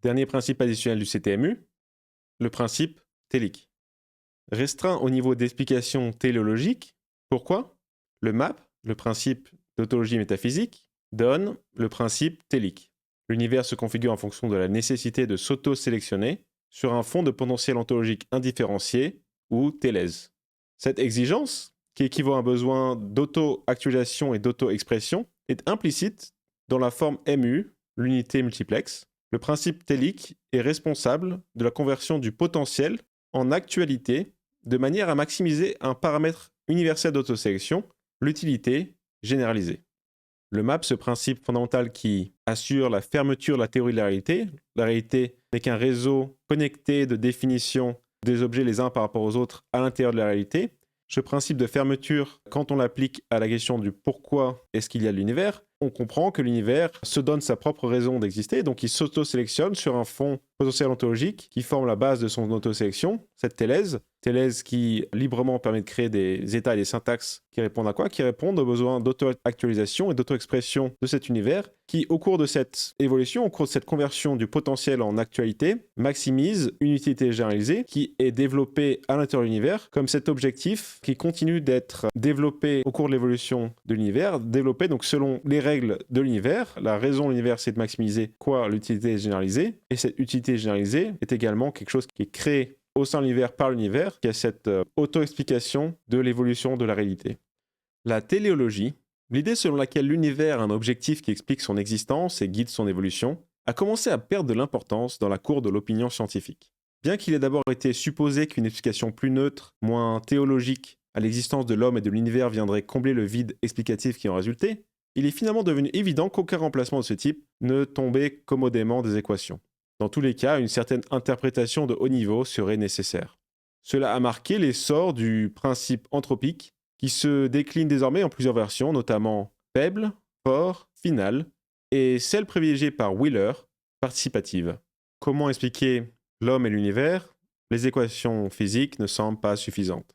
Dernier principe additionnel du CTMU, le principe télique. Restreint au niveau d'explication téléologique, pourquoi? Le MAP, le principe d'autologie métaphysique, donne le principe télique. L'univers se configure en fonction de la nécessité de s'auto-sélectionner sur un fond de potentiel ontologique indifférencié, ou télèse. Cette exigence, qui équivaut à un besoin d'auto-actualisation et d'auto-expression, est implicite dans la forme MU, l'unité multiplexe. Le principe télique est responsable de la conversion du potentiel en actualité de manière à maximiser un paramètre universel d'autosélection, l'utilité généralisée. Le MAP, ce principe fondamental qui assure la fermeture de la théorie de la réalité n'est qu'un réseau connecté de définition des objets les uns par rapport aux autres à l'intérieur de la réalité. Ce principe de fermeture, quand on l'applique à la question du pourquoi est-ce qu'il y a de l'univers, on comprend que l'univers se donne sa propre raison d'exister, donc il s'auto-sélectionne sur un fond potentiel ontologique qui forme la base de son autosélection, cette télèse qui librement permet de créer des états et des syntaxes qui répondent à quoi? Qui répondent aux besoins d'auto-actualisation et d'auto-expression de cet univers, qui au cours de cette évolution, au cours de cette conversion du potentiel en actualité, maximise une utilité généralisée qui est développée à l'intérieur de l'univers, comme cet objectif qui continue d'être développé au cours de l'évolution de l'univers, développé donc selon les règles de l'univers. La raison de l'univers, c'est de maximiser quoi? L'utilité généralisée. Et cette utilité généralisée est également quelque chose qui est créé au sein de l'univers par l'univers, qui a cette auto-explication de l'évolution de la réalité. La téléologie, l'idée selon laquelle l'univers a un objectif qui explique son existence et guide son évolution, a commencé à perdre de l'importance dans la cour de l'opinion scientifique. Bien qu'il ait d'abord été supposé qu'une explication plus neutre, moins théologique à l'existence de l'homme et de l'univers viendrait combler le vide explicatif qui en résultait, il est finalement devenu évident qu'aucun remplacement de ce type ne tombait commodément des équations. Dans tous les cas, une certaine interprétation de haut niveau serait nécessaire. Cela a marqué l'essor du principe anthropique, qui se décline désormais en plusieurs versions, notamment faible, fort, final, et celle privilégiée par Wheeler, participative. Comment expliquer l'homme et l'univers? Les équations physiques ne semblent pas suffisantes.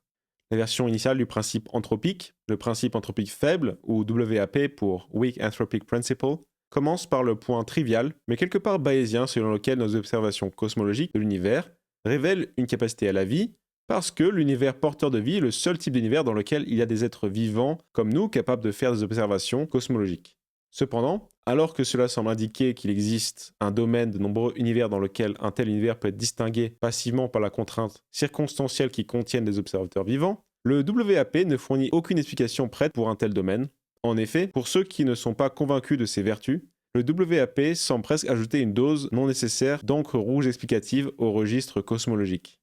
La version initiale du principe anthropique, le principe anthropique faible, ou WAP pour Weak Anthropic Principle, commence par le point trivial, mais quelque part bayésien, selon lequel nos observations cosmologiques de l'univers révèlent une capacité à la vie, parce que l'univers porteur de vie est le seul type d'univers dans lequel il y a des êtres vivants comme nous capables de faire des observations cosmologiques. Cependant, alors que cela semble indiquer qu'il existe un domaine de nombreux univers dans lequel un tel univers peut être distingué passivement par la contrainte circonstancielle qui contiennent des observateurs vivants, le WAP ne fournit aucune explication prête pour un tel domaine. En effet, pour ceux qui ne sont pas convaincus de ses vertus, le WAP semble presque ajouter une dose non nécessaire d'encre rouge explicative au registre cosmologique.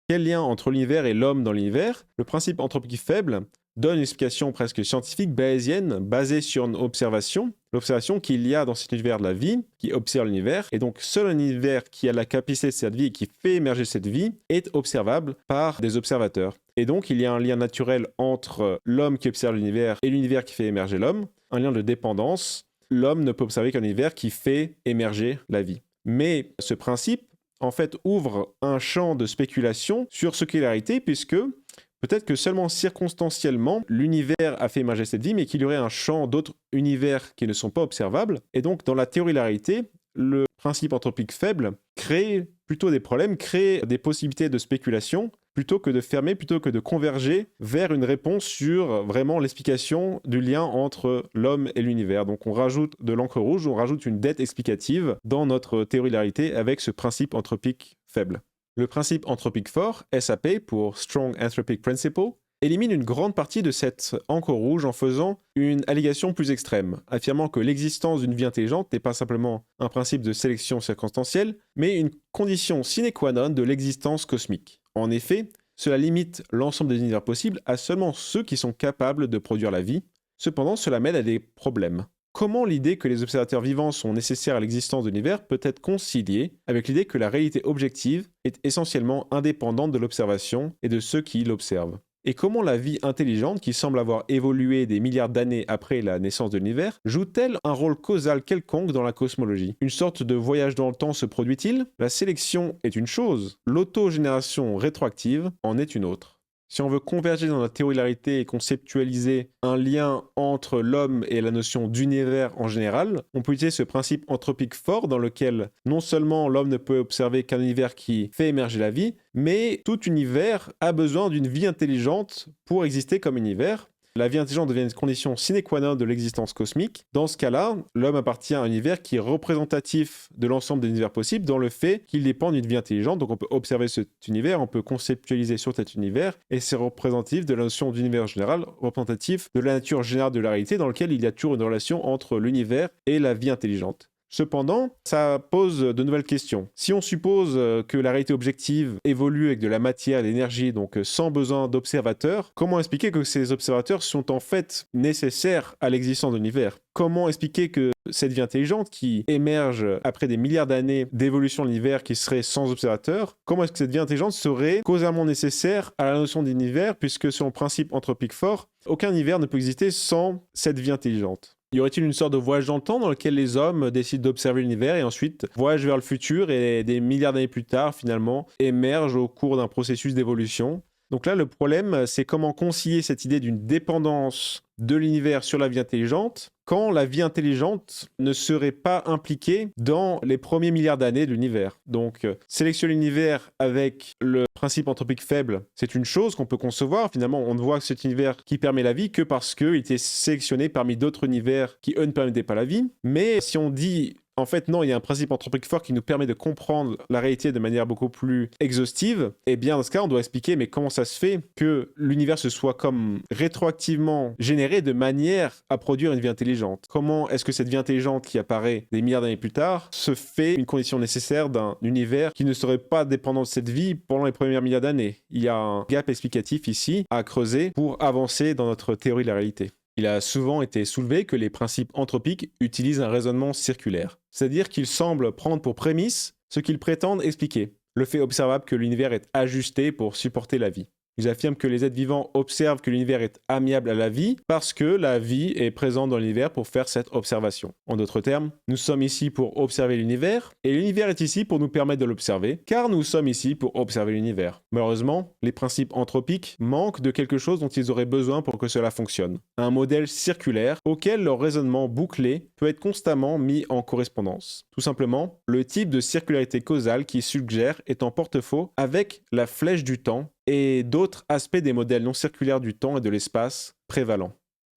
Quel lien entre l'univers et l'homme dans l'univers? Le principe anthropique faible donne une explication presque scientifique bayésienne basée sur une observation, l'observation qu'il y a dans cet univers de la vie, qui observe l'univers, et donc seul un univers qui a la capacité de cette vie et qui fait émerger cette vie est observable par des observateurs. Et donc il y a un lien naturel entre l'homme qui observe l'univers et l'univers qui fait émerger l'homme, un lien de dépendance. L'homme ne peut observer qu'un univers qui fait émerger la vie. Mais ce principe, en fait, ouvre un champ de spéculation sur ce qu'est la réalité, puisque peut-être que seulement circonstanciellement, l'univers a fait émerger cette vie, mais qu'il y aurait un champ d'autres univers qui ne sont pas observables. Et donc, dans la théorie de la réalité, le principe anthropique faible crée plutôt des problèmes, crée des possibilités de spéculation, plutôt que de fermer, plutôt que de converger vers une réponse sur vraiment l'explication du lien entre l'homme et l'univers. Donc on rajoute de l'encre rouge, on rajoute une dette explicative dans notre théorie de la réalité avec ce principe anthropique faible. Le principe anthropique fort, SAP pour Strong Anthropic Principle, élimine une grande partie de cette encre rouge en faisant une allégation plus extrême, affirmant que l'existence d'une vie intelligente n'est pas simplement un principe de sélection circonstancielle, mais une condition sine qua non de l'existence cosmique. En effet, cela limite l'ensemble des univers possibles à seulement ceux qui sont capables de produire la vie. Cependant, cela mène à des problèmes. Comment l'idée que les observateurs vivants sont nécessaires à l'existence de l'univers peut être conciliée avec l'idée que la réalité objective est essentiellement indépendante de l'observation et de ceux qui l'observent? Et comment la vie intelligente, qui semble avoir évolué des milliards d'années après la naissance de l'univers, joue-t-elle un rôle causal quelconque dans la cosmologie? Une sorte de voyage dans le temps se produit-il? La sélection est une chose, l'autogénération rétroactive en est une autre. Si on veut converger dans la théorie de la réalité et conceptualiser un lien entre l'homme et la notion d'univers en général, on peut utiliser ce principe anthropique fort dans lequel non seulement l'homme ne peut observer qu'un univers qui fait émerger la vie, mais tout univers a besoin d'une vie intelligente pour exister comme univers. La vie intelligente devient une condition sine qua non de l'existence cosmique. Dans ce cas-là, l'homme appartient à un univers qui est représentatif de l'ensemble des univers possibles dans le fait qu'il dépend d'une vie intelligente. Donc on peut observer cet univers, on peut conceptualiser sur cet univers, et c'est représentatif de la notion d'univers général, représentatif de la nature générale de la réalité dans lequel il y a toujours une relation entre l'univers et la vie intelligente. Cependant, ça pose de nouvelles questions. Si on suppose que la réalité objective évolue avec de la matière et de l'énergie, donc sans besoin d'observateurs, comment expliquer que ces observateurs sont en fait nécessaires à l'existence de l'univers? Comment expliquer que cette vie intelligente qui émerge après des milliards d'années d'évolution de l'univers qui serait sans observateurs, comment est-ce que cette vie intelligente serait causalement nécessaire à la notion d'univers, puisque selon le principe anthropique fort, aucun univers ne peut exister sans cette vie intelligente? Y aurait-il une sorte de voyage dans le temps dans lequel les hommes décident d'observer l'univers et ensuite voyagent vers le futur et des milliards d'années plus tard, finalement, émergent au cours d'un processus d'évolution? Donc là, le problème, c'est comment concilier cette idée d'une dépendance de l'univers sur la vie intelligente quand la vie intelligente ne serait pas impliquée dans les premiers milliards d'années de l'univers. Donc, sélectionner l'univers avec le principe anthropique faible, c'est une chose qu'on peut concevoir. Finalement, on ne voit que cet univers qui permet la vie que parce qu'il était sélectionné parmi d'autres univers qui, eux, ne permettaient pas la vie. Mais si on dit en fait, non, il y a un principe anthropique fort qui nous permet de comprendre la réalité de manière beaucoup plus exhaustive. Et bien, dans ce cas, on doit expliquer, mais comment ça se fait que l'univers se soit comme rétroactivement généré de manière à produire une vie intelligente? Comment est-ce que cette vie intelligente qui apparaît des milliards d'années plus tard se fait une condition nécessaire d'un univers qui ne serait pas dépendant de cette vie pendant les premiers milliards d'années? Il y a un gap explicatif ici à creuser pour avancer dans notre théorie de la réalité. Il a souvent été soulevé que les principes anthropiques utilisent un raisonnement circulaire, c'est-à-dire qu'ils semblent prendre pour prémisse ce qu'ils prétendent expliquer, le fait observable que l'univers est ajusté pour supporter la vie. Ils affirment que les êtres vivants observent que l'univers est amiable à la vie parce que la vie est présente dans l'univers pour faire cette observation. En d'autres termes, nous sommes ici pour observer l'univers et l'univers est ici pour nous permettre de l'observer car nous sommes ici pour observer l'univers. Malheureusement, les principes anthropiques manquent de quelque chose dont ils auraient besoin pour que cela fonctionne. Un modèle circulaire auquel leur raisonnement bouclé peut être constamment mis en correspondance. Tout simplement, le type de circularité causale qui suggère est en porte-à-faux avec la flèche du temps et d'autres aspects des modèles non circulaires du temps et de l'espace prévalents.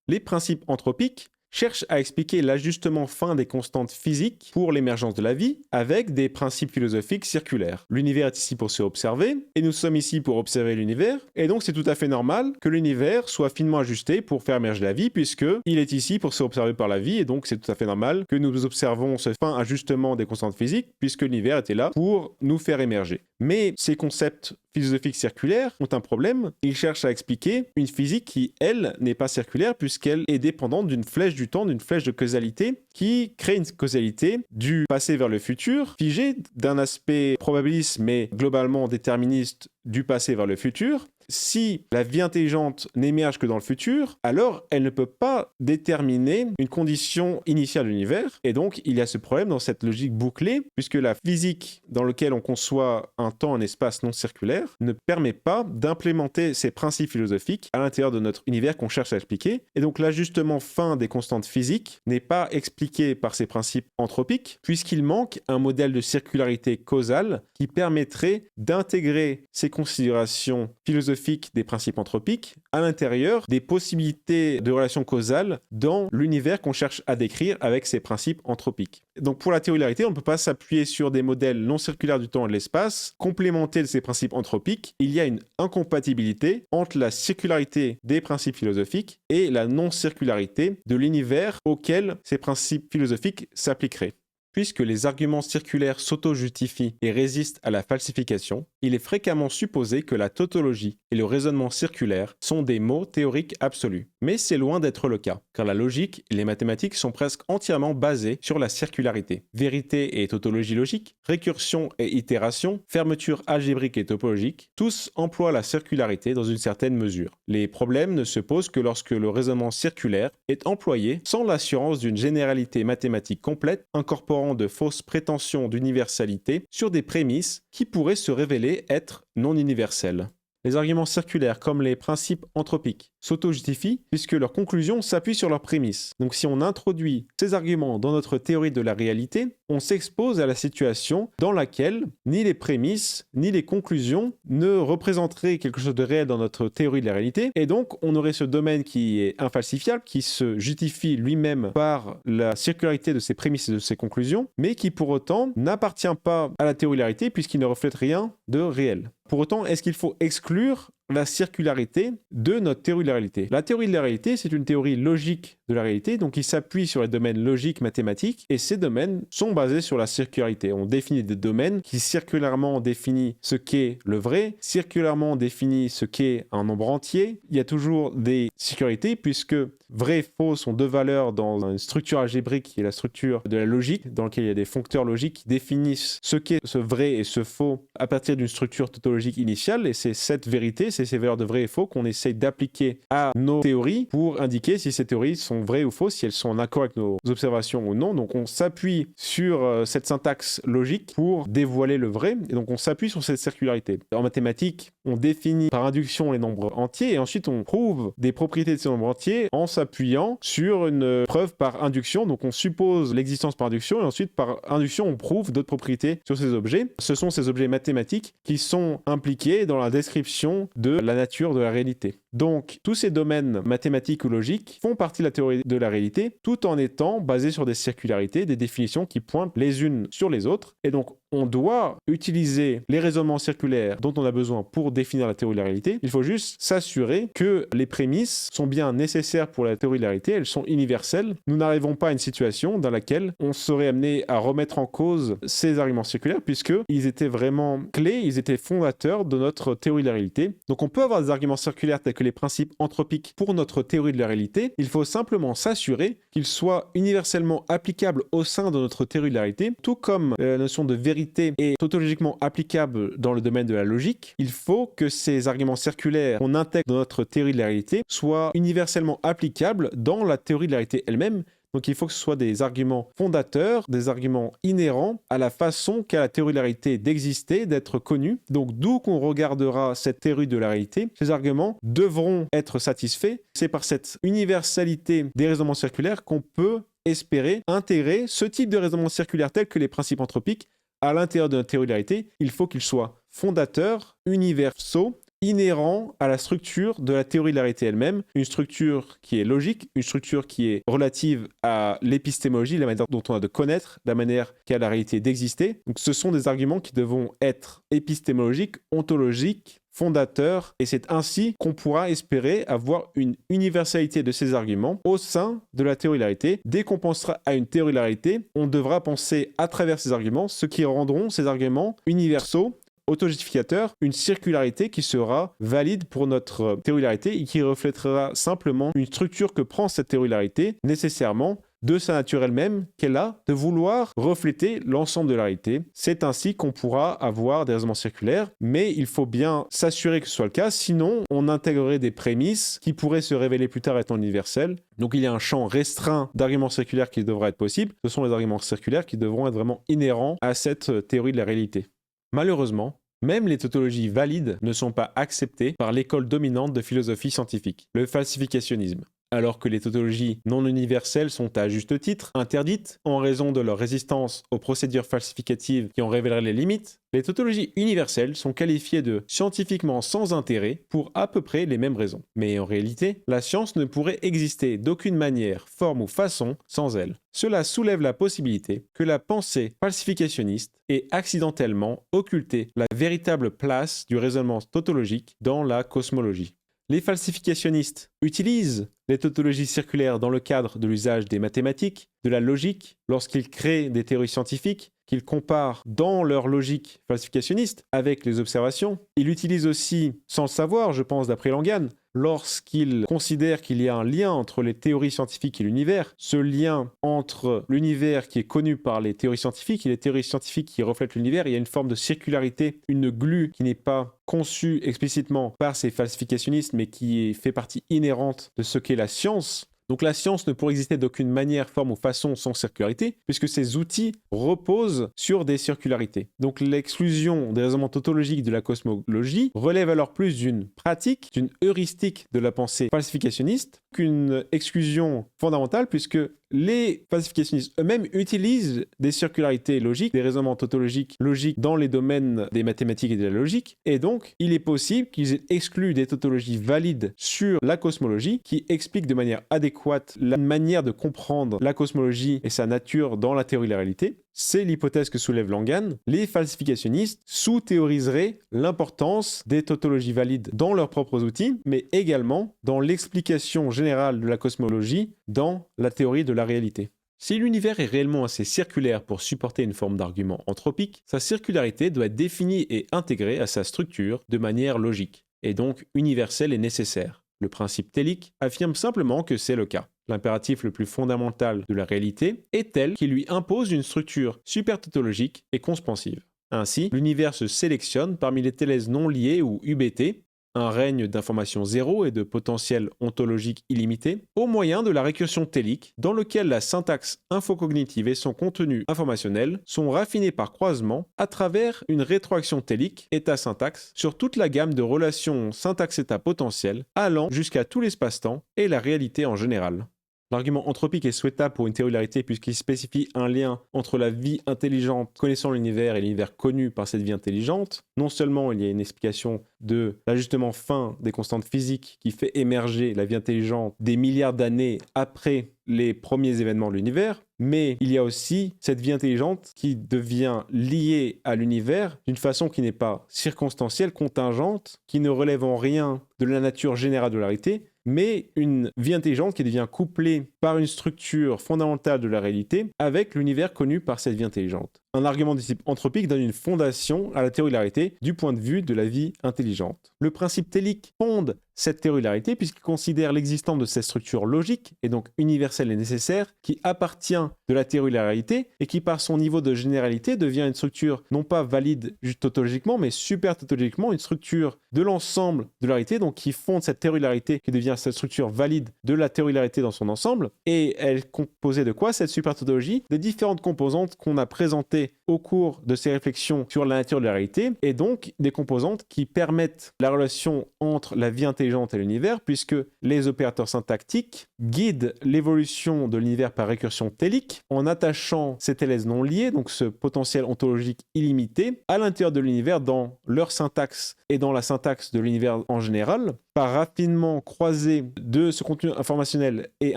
Les principes anthropiques cherchent à expliquer l'ajustement fin des constantes physiques pour l'émergence de la vie avec des principes philosophiques circulaires. L'univers est ici pour se observer et nous sommes ici pour observer l'univers et donc c'est tout à fait normal que l'univers soit finement ajusté pour faire émerger la vie puisque il est ici pour se observer par la vie et donc c'est tout à fait normal que nous observons ce fin ajustement des constantes physiques puisque l'univers était là pour nous faire émerger. Mais ces concepts philosophiques circulaires ont un problème. Ils cherchent à expliquer une physique qui, elle, n'est pas circulaire puisqu'elle est dépendante d'une flèche du temps, d'une flèche de causalité qui crée une causalité du passé vers le futur, figée d'un aspect probabiliste mais globalement déterministe du passé vers le futur. Si la vie intelligente n'émerge que dans le futur, alors elle ne peut pas déterminer une condition initiale de l'univers. Et donc, il y a ce problème dans cette logique bouclée, puisque la physique dans laquelle on conçoit un temps, un espace non circulaire, ne permet pas d'implémenter ces principes philosophiques à l'intérieur de notre univers qu'on cherche à expliquer. Et donc, l'ajustement fin des constantes physiques n'est pas expliqué par ces principes anthropiques, puisqu'il manque un modèle de circularité causale qui permettrait d'intégrer ces considérations philosophiques des principes anthropiques à l'intérieur des possibilités de relations causales dans l'univers qu'on cherche à décrire avec ces principes anthropiques. Donc pour la théorie de la réalité, on ne peut pas s'appuyer sur des modèles non circulaires du temps et de l'espace, complémentés de ces principes anthropiques. Il y a une incompatibilité entre la circularité des principes philosophiques et la non-circularité de l'univers auquel ces principes philosophiques s'appliqueraient. Puisque les arguments circulaires s'auto-justifient et résistent à la falsification, il est fréquemment supposé que la tautologie et le raisonnement circulaire sont des mots théoriques absolus. Mais c'est loin d'être le cas, car la logique et les mathématiques sont presque entièrement basées sur la circularité. Vérité et tautologie logique, récursion et itération, fermeture algébrique et topologique, tous emploient la circularité dans une certaine mesure. Les problèmes ne se posent que lorsque le raisonnement circulaire est employé sans l'assurance d'une généralité mathématique complète, incorporant de fausses prétentions d'universalité sur des prémices qui pourraient se révéler être non universelles. Les arguments circulaires, comme les principes anthropiques, s'auto-justifient puisque leurs conclusions s'appuient sur leurs prémices. Donc si on introduit ces arguments dans notre théorie de la réalité, on s'expose à la situation dans laquelle ni les prémices ni les conclusions ne représenteraient quelque chose de réel dans notre théorie de la réalité, et donc on aurait ce domaine qui est infalsifiable, qui se justifie lui-même par la circularité de ses prémices et de ses conclusions, mais qui pour autant n'appartient pas à la théorie de la réalité puisqu'il ne reflète rien de réel. Pour autant, est-ce qu'il faut exclure la circularité de notre théorie de la réalité? La théorie de la réalité, c'est une théorie logique de la réalité, donc il s'appuie sur les domaines logiques mathématiques, et ces domaines sont basés sur la circularité. On définit des domaines qui circulairement définissent ce qu'est le vrai, circulairement définissent ce qu'est un nombre entier. Il y a toujours des circularités, puisque vrai et faux sont deux valeurs dans une structure algébrique qui est la structure de la logique, dans laquelle il y a des foncteurs logiques qui définissent ce qu'est ce vrai et ce faux à partir d'une structure tautologique initiale, et c'est cette vérité, c'est ces valeurs de vrai et faux qu'on essaye d'appliquer à nos théories pour indiquer si ces théories sont vraies ou fausses, si elles sont en accord avec nos observations ou non. Donc on s'appuie sur cette syntaxe logique pour dévoiler le vrai, et donc on s'appuie sur cette circularité. En mathématiques, on définit par induction les nombres entiers, et ensuite on prouve des propriétés de ces nombres entiers en s'appuyant sur une preuve par induction. Donc on suppose l'existence par induction, et ensuite par induction on prouve d'autres propriétés sur ces objets. Ce sont ces objets mathématiques qui sont impliqués dans la description de la nature de la réalité. Donc, tous ces domaines mathématiques ou logiques font partie de la théorie de la réalité, tout en étant basés sur des circularités, des définitions qui pointent les unes sur les autres. Et donc, on doit utiliser les raisonnements circulaires dont on a besoin pour définir la théorie de la réalité. Il faut juste s'assurer que les prémices sont bien nécessaires pour la théorie de la réalité, elles sont universelles. Nous n'arrivons pas à une situation dans laquelle on serait amené à remettre en cause ces arguments circulaires, puisqu'ils étaient vraiment clés, ils étaient fondateurs de notre théorie de la réalité. Donc on peut avoir des arguments circulaires tels que les principes anthropiques pour notre théorie de la réalité. Il faut simplement s'assurer qu'ils soient universellement applicables au sein de notre théorie de la réalité, tout comme la notion de vérité est tautologiquement applicable dans le domaine de la logique. Il faut que ces arguments circulaires qu'on intègre dans notre théorie de la réalité soient universellement applicables dans la théorie de la réalité elle-même. Donc il faut que ce soit des arguments fondateurs, des arguments inhérents à la façon qu'a la théorie de la réalité d'exister, d'être connue. Donc d'où qu'on regardera cette théorie de la réalité, ces arguments devront être satisfaits. C'est par cette universalité des raisonnements circulaires qu'on peut espérer intégrer ce type de raisonnement circulaire tel que les principes anthropiques à l'intérieur de notre théorie de la réalité. Il faut qu'ils soient fondateurs, universaux, inhérent à la structure de la théorie de la réalité elle-même, une structure qui est logique, une structure qui est relative à l'épistémologie, la manière dont on a de connaître, la manière qu'a la réalité d'exister. Donc ce sont des arguments qui devront être épistémologiques, ontologiques, fondateurs, et c'est ainsi qu'on pourra espérer avoir une universalité de ces arguments au sein de la théorie de la réalité. Dès qu'on pensera à une théorie de la réalité, on devra penser à travers ces arguments, ce qui rendront ces arguments universaux, autojustificateur, une circularité qui sera valide pour notre théorie de la réalité et qui reflètera simplement une structure que prend cette théorie de la réalité, nécessairement de sa nature elle-même, qu'elle a de vouloir refléter l'ensemble de la réalité. C'est ainsi qu'on pourra avoir des raisonnements circulaires, mais il faut bien s'assurer que ce soit le cas, sinon on intégrerait des prémices qui pourraient se révéler plus tard étant universelles. Donc il y a un champ restreint d'arguments circulaires qui devra être possible. Ce sont les arguments circulaires qui devront être vraiment inhérents à cette théorie de la réalité. Malheureusement, même les tautologies valides ne sont pas acceptées par l'école dominante de philosophie scientifique, le falsificationnisme. Alors que les tautologies non universelles sont à juste titre interdites en raison de leur résistance aux procédures falsificatives qui en révéleraient les limites, les tautologies universelles sont qualifiées de scientifiquement sans intérêt pour à peu près les mêmes raisons. Mais en réalité, la science ne pourrait exister d'aucune manière, forme ou façon sans elle. Cela soulève la possibilité que la pensée falsificationniste ait accidentellement occulté la véritable place du raisonnement tautologique dans la cosmologie. Les falsificationnistes utilisent les tautologies circulaires dans le cadre de l'usage des mathématiques, de la logique, lorsqu'ils créent des théories scientifiques, qu'ils comparent dans leur logique falsificationniste avec les observations. Ils l'utilisent aussi, sans le savoir, je pense d'après Langan, lorsqu'ils considèrent qu'il y a un lien entre les théories scientifiques et l'univers. Ce lien entre l'univers qui est connu par les théories scientifiques et les théories scientifiques qui reflètent l'univers, il y a une forme de circularité, une glue qui n'est pas conçue explicitement par ces falsificationnistes, mais qui fait partie inhérente de ce qu'est la science. Donc la science ne pourrait exister d'aucune manière, forme ou façon sans circularité, puisque ces outils reposent sur des circularités. Donc l'exclusion des raisonnements tautologiques de la cosmologie relève alors plus d'une pratique, d'une heuristique de la pensée falsificationniste, qu'une exclusion fondamentale, puisque les falsificationnistes eux-mêmes utilisent des circularités logiques, des raisonnements tautologiques logiques dans les domaines des mathématiques et de la logique, et donc il est possible qu'ils aient exclu des tautologies valides sur la cosmologie qui expliquent de manière adéquate la manière de comprendre la cosmologie et sa nature dans la théorie de la réalité. C'est l'hypothèse que soulève Langan. Les falsificationnistes sous-théoriseraient l'importance des tautologies valides dans leurs propres outils, mais également dans l'explication générale de la cosmologie dans la théorie de la réalité. Si l'univers est réellement assez circulaire pour supporter une forme d'argument anthropique, sa circularité doit être définie et intégrée à sa structure de manière logique, et donc universelle et nécessaire. Le principe télique affirme simplement que c'est le cas. L'impératif le plus fondamental de la réalité est tel qu'il lui impose une structure supertautologique et conspensive. Ainsi, l'univers se sélectionne parmi les thèses non liées ou UBT, un règne d'information zéro et de potentiel ontologique illimité, au moyen de la récursion télique, dans lequel la syntaxe infocognitive et son contenu informationnel sont raffinés par croisement à travers une rétroaction télique état-syntaxe sur toute la gamme de relations syntaxe-état potentielles, allant jusqu'à tout l'espace-temps et la réalité en général. L'argument anthropique est souhaitable pour une théorie de la réalité puisqu'il spécifie un lien entre la vie intelligente connaissant l'univers et l'univers connu par cette vie intelligente. Non seulement il y a une explication de l'ajustement fin des constantes physiques qui fait émerger la vie intelligente des milliards d'années après les premiers événements de l'univers, mais il y a aussi cette vie intelligente qui devient liée à l'univers d'une façon qui n'est pas circonstancielle, contingente, qui ne relève en rien de la nature générale de la réalité, mais une vie intelligente qui devient couplée par une structure fondamentale de la réalité avec l'univers connu par cette vie intelligente. Un argument de type anthropique donne une fondation à la théorie de la réalité du point de vue de la vie intelligente. Le principe télique fonde cette théorie de la réalité puisqu'il considère l'existence de cette structure logique et donc universelle et nécessaire qui appartient de la théorie de la réalité et qui par son niveau de généralité devient une structure non pas valide juste tautologiquement mais super tautologiquement, une structure de l'ensemble de la réalité, donc qui fonde cette théorie de la réalité qui devient cette structure valide de la théorie de la réalité dans son ensemble. Et elle est composée de quoi cette super tautologie? Des différentes composantes qu'on a présentées au cours de ces réflexions sur la nature de la réalité, et donc des composantes qui permettent la relation entre la vie intelligente et l'univers, puisque les opérateurs syntactiques guident l'évolution de l'univers par récursion télique, en attachant ces thèses non liées, donc ce potentiel ontologique illimité, à l'intérieur de l'univers dans leur syntaxe et dans la syntaxe de l'univers en général, par raffinement croisé de ce contenu informationnel et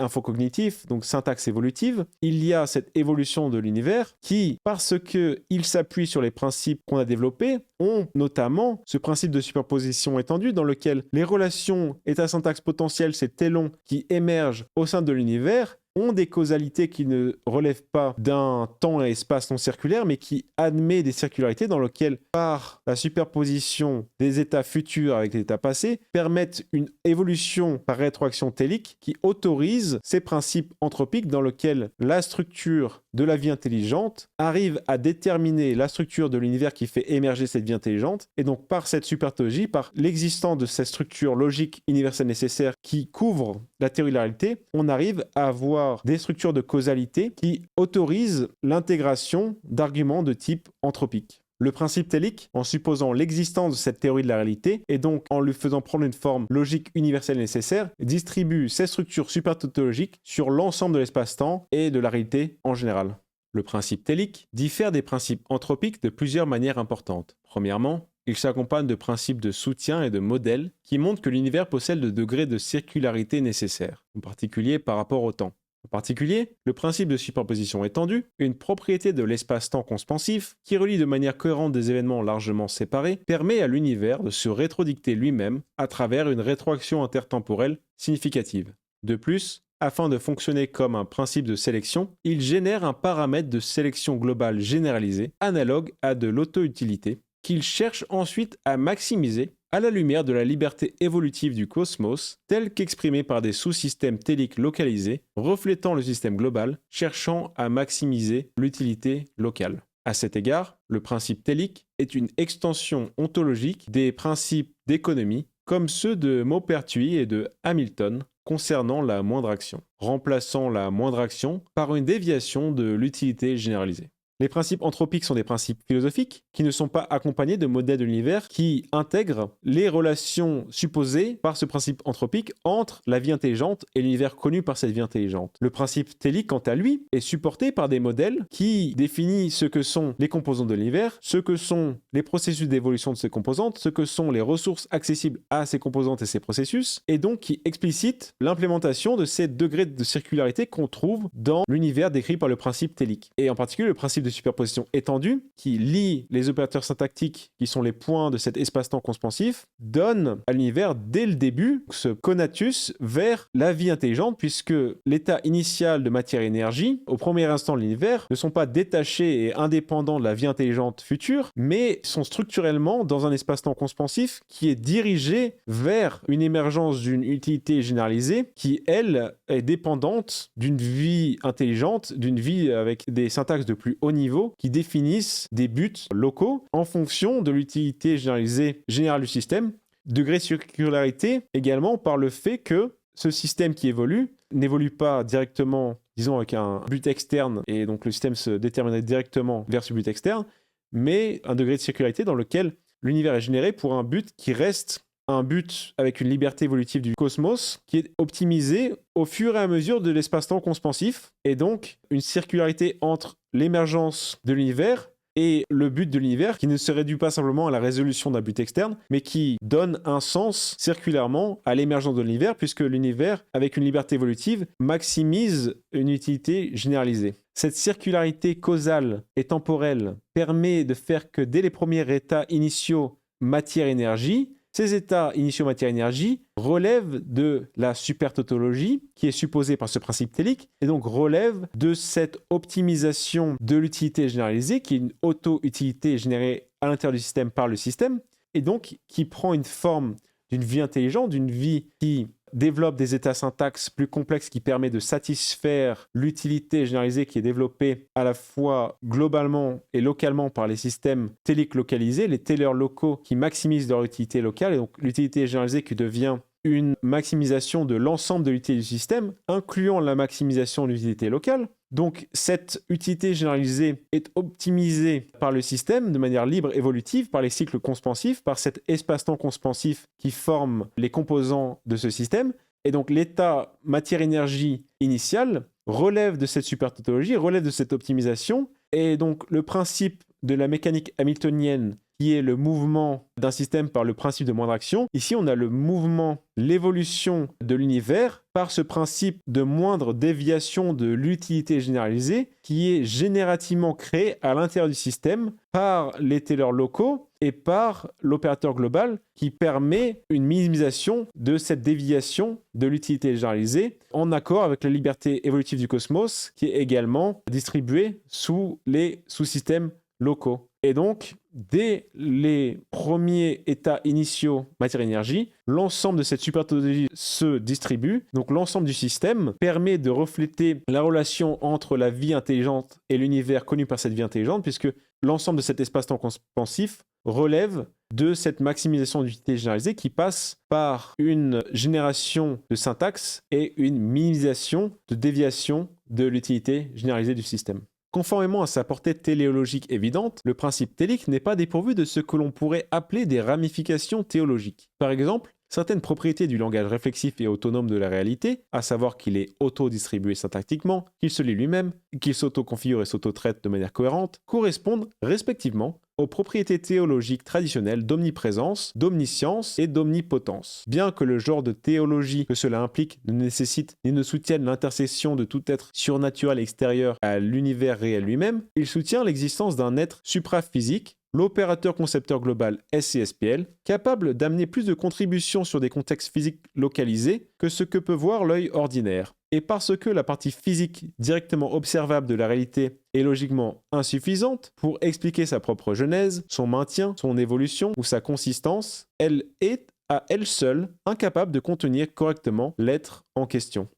infocognitif, donc syntaxe évolutive, il y a cette évolution de l'univers qui, parce qu'il s'appuie sur les principes qu'on a développés, ont notamment ce principe de superposition étendue dans lequel les relations état-syntaxe potentielle, ces télons qui émergent au sein de l'univers, ont des causalités qui ne relèvent pas d'un temps et espace non circulaire, mais qui admet des circularités dans lesquelles, par la superposition des états futurs avec les états passés, permettent une évolution par rétroaction télique qui autorise ces principes anthropiques dans lesquels la structure de la vie intelligente arrive à déterminer la structure de l'univers qui fait émerger cette vie intelligente, et donc par cette supertautologie, par l'existence de cette structure logique universelle nécessaire qui couvre la théorie de la réalité, on arrive à avoir des structures de causalité qui autorisent l'intégration d'arguments de type anthropique. Le principe télique, en supposant l'existence de cette théorie de la réalité, et donc en lui faisant prendre une forme logique universelle nécessaire, distribue ces structures supertautologiques sur l'ensemble de l'espace-temps et de la réalité en général. Le principe télique diffère des principes anthropiques de plusieurs manières importantes. Premièrement, il s'accompagne de principes de soutien et de modèles qui montrent que l'univers possède le degré de circularité nécessaire, en particulier par rapport au temps. En particulier, le principe de superposition étendue, une propriété de l'espace-temps conspensif qui relie de manière cohérente des événements largement séparés, permet à l'univers de se rétrodicter lui-même à travers une rétroaction intertemporelle significative. De plus, afin de fonctionner comme un principe de sélection, il génère un paramètre de sélection globale généralisée, analogue à de l'auto-utilité, qu'il cherche ensuite à maximiser à la lumière de la liberté évolutive du cosmos, telle qu'exprimée par des sous-systèmes téliques localisés, reflétant le système global, cherchant à maximiser l'utilité locale. À cet égard, le principe télique est une extension ontologique des principes d'économie, comme ceux de Maupertuis et de Hamilton, concernant la moindre action, remplaçant la moindre action par une déviation de l'utilité généralisée. Les principes anthropiques sont des principes philosophiques qui ne sont pas accompagnés de modèles de l'univers qui intègrent les relations supposées par ce principe anthropique entre la vie intelligente et l'univers connu par cette vie intelligente. Le principe télique, quant à lui, est supporté par des modèles qui définissent ce que sont les composantes de l'univers, ce que sont les processus d'évolution de ces composantes, ce que sont les ressources accessibles à ces composantes et ces processus, et donc qui explicitent l'implémentation de ces degrés de circularité qu'on trouve dans l'univers décrit par le principe télique. Et en particulier le principe de superposition étendue, qui lie les opérateurs syntactiques, qui sont les points de cet espace-temps conspansif, donne à l'univers, dès le début, ce conatus vers la vie intelligente, puisque l'état initial de matière-énergie, au premier instant de l'univers, ne sont pas détachés et indépendants de la vie intelligente future, mais sont structurellement dans un espace-temps conspansif qui est dirigé vers une émergence d'une utilité généralisée qui, elle, est dépendante d'une vie intelligente, d'une vie avec des syntaxes de plus haut niveau qui définissent des buts locaux en fonction de l'utilité généralisée générale du système. Degré de circularité également par le fait que ce système qui évolue n'évolue pas directement, disons, avec un but externe, et donc le système se déterminerait directement vers ce but externe, mais un degré de circularité dans lequel l'univers est généré pour un but qui reste un but avec une liberté évolutive du cosmos qui est optimisé au fur et à mesure de l'espace-temps conspansif, et donc une circularité entre l'émergence de l'univers et le but de l'univers qui ne se réduit pas simplement à la résolution d'un but externe, mais qui donne un sens circulairement à l'émergence de l'univers, puisque l'univers, avec une liberté évolutive, maximise une utilité généralisée. Cette circularité causale et temporelle permet de faire que dès les premiers états initiaux matière-énergie, ces états initiaux matière-énergie relèvent de la supertautologie qui est supposée par ce principe télique et donc relèvent de cette optimisation de l'utilité généralisée qui est une auto-utilité générée à l'intérieur du système par le système et donc qui prend une forme d'une vie intelligente, d'une vie qui développe des états syntaxes plus complexes qui permet de satisfaire l'utilité généralisée qui est développée à la fois globalement et localement par les systèmes téliques localisés, les tellers locaux qui maximisent leur utilité locale, et donc l'utilité généralisée qui devient une maximisation de l'ensemble de l'utilité du système, incluant la maximisation de l'utilité locale. Donc cette utilité généralisée est optimisée par le système de manière libre évolutive, par les cycles conspansifs, par cet espace-temps conspansif qui forme les composants de ce système. Et donc l'état matière-énergie initial relève de cette supertautologie, relève de cette optimisation. Et donc le principe de la mécanique hamiltonienne qui est le mouvement d'un système par le principe de moindre action. Ici, on a le mouvement, l'évolution de l'univers par ce principe de moindre déviation de l'utilité généralisée qui est générativement créé à l'intérieur du système par les tellers locaux et par l'opérateur global qui permet une minimisation de cette déviation de l'utilité généralisée en accord avec la liberté évolutive du cosmos qui est également distribuée sous les sous-systèmes locaux. Et donc, dès les premiers états initiaux matière-énergie, l'ensemble de cette supertautologie se distribue. Donc l'ensemble du système permet de refléter la relation entre la vie intelligente et l'univers connu par cette vie intelligente, puisque l'ensemble de cet espace-temps conspansif relève de cette maximisation d'utilité généralisée qui passe par une génération de syntaxe et une minimisation de déviation de l'utilité généralisée du système. Conformément à sa portée téléologique évidente, le principe télique n'est pas dépourvu de ce que l'on pourrait appeler des ramifications théologiques. Par exemple, certaines propriétés du langage réflexif et autonome de la réalité, à savoir qu'il est auto-distribué syntactiquement, qu'il se lit lui-même, qu'il s'auto-configure et s'auto-traite de manière cohérente, correspondent respectivement aux propriétés théologiques traditionnelles d'omniprésence, d'omniscience et d'omnipotence. Bien que le genre de théologie que cela implique ne nécessite ni ne soutienne l'intercession de tout être surnaturel extérieur à l'univers réel lui-même, il soutient l'existence d'un être supraphysique, l'opérateur concepteur global SCSPL, capable d'amener plus de contributions sur des contextes physiques localisés que ce que peut voir l'œil ordinaire. Et parce que la partie physique directement observable de la réalité est logiquement insuffisante pour expliquer sa propre genèse, son maintien, son évolution ou sa consistance, elle est à elle seule incapable de contenir correctement l'être en question.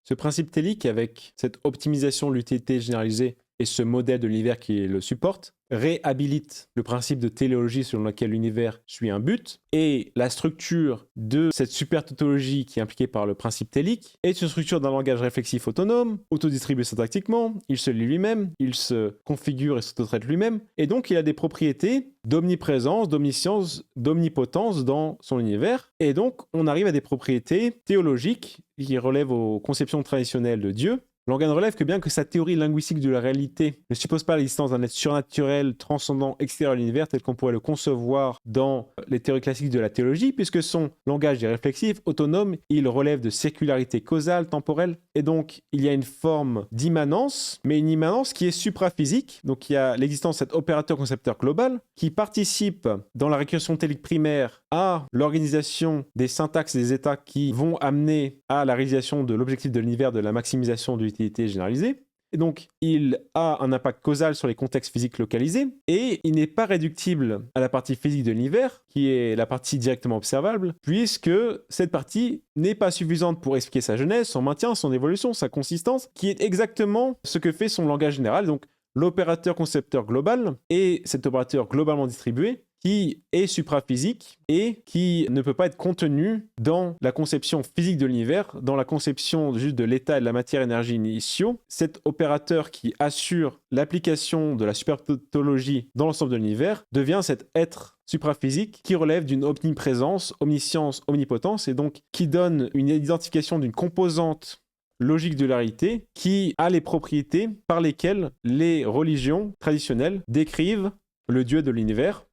Ce principe télique, avec cette optimisation de l'utilité généralisée et ce modèle de l'univers qui le supporte réhabilite le principe de téléologie selon lequel l'univers suit un but, et la structure de cette super tautologie qui est impliquée par le principe télique est une structure d'un langage réflexif autonome, autodistribué syntactiquement, il se lit lui-même, il se configure et s'autotraite lui-même, et donc il a des propriétés d'omniprésence, d'omniscience, d'omnipotence dans son univers, et donc on arrive à des propriétés théologiques qui relèvent aux conceptions traditionnelles de Dieu. Langan relève que bien que sa théorie linguistique de la réalité ne suppose pas l'existence d'un être surnaturel, transcendant, extérieur à l'univers, tel qu'on pourrait le concevoir dans les théories classiques de la théologie, puisque son langage est réflexif, autonome, il relève de circularité causale, temporelle, et donc il y a une forme d'immanence, mais une immanence qui est supraphysique, donc il y a l'existence de cet opérateur-concepteur global, qui participe dans la récursion télique primaire à l'organisation des syntaxes et des états qui vont amener à la réalisation de l'objectif de l'univers, de la maximisation de l'utilité généralisée. Et donc, il a un impact causal sur les contextes physiques localisés, et il n'est pas réductible à la partie physique de l'univers, qui est la partie directement observable, puisque cette partie n'est pas suffisante pour expliquer sa genèse, son maintien, son évolution, sa consistance, qui est exactement ce que fait son langage général. Donc, l'opérateur concepteur global est cet opérateur globalement distribué, qui est supraphysique et qui ne peut pas être contenu dans la conception physique de l'univers, dans la conception juste de l'état et de la matière-énergie initiaux. Cet opérateur qui assure l'application de la supertautologie dans l'ensemble de l'univers devient cet être supraphysique qui relève d'une omniprésence, omniscience, omnipotence, et donc qui donne une identification d'une composante logique de la réalité qui a les propriétés par lesquelles les religions traditionnelles décrivent le Dieu de l'univers.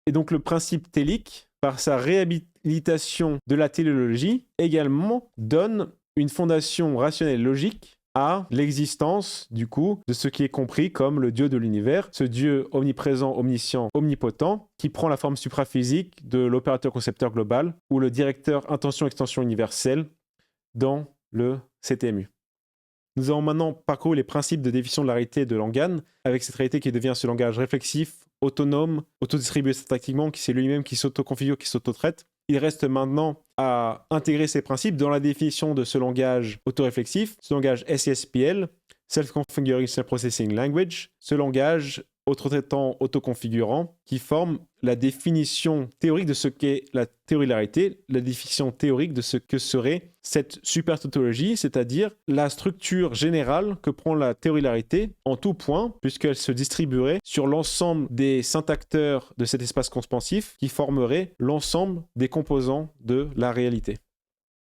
Et donc le principe télique, par sa réhabilitation de la téléologie, également donne une fondation rationnelle logique à l'existence, du coup, de ce qui est compris comme le Dieu de l'univers, ce Dieu omniprésent, omniscient, omnipotent, qui prend la forme supraphysique de l'opérateur-concepteur global ou le directeur intention-extension universelle dans le CTMU. Nous avons maintenant parcouru les principes de définition de la réalité de Langan, avec cette réalité qui devient ce langage réflexif, autonome, autodistribué syntactiquement, qui c'est lui-même qui s'auto-configure, qui s'auto-traite. Il reste maintenant à intégrer ces principes dans la définition de ce langage autoréflexif, ce langage SESPL, Self-Configuring Self-Processing Language, ce langage autotraitant, autoconfigurant, qui forme la définition théorique de ce qu'est la théorie de la réalité, la définition théorique de ce que serait cette supertautologie, c'est-à-dire la structure générale que prend la théorie de la réalité en tout point, puisqu'elle se distribuerait sur l'ensemble des syntacteurs de cet espace expansif qui formerait l'ensemble des composants de la réalité.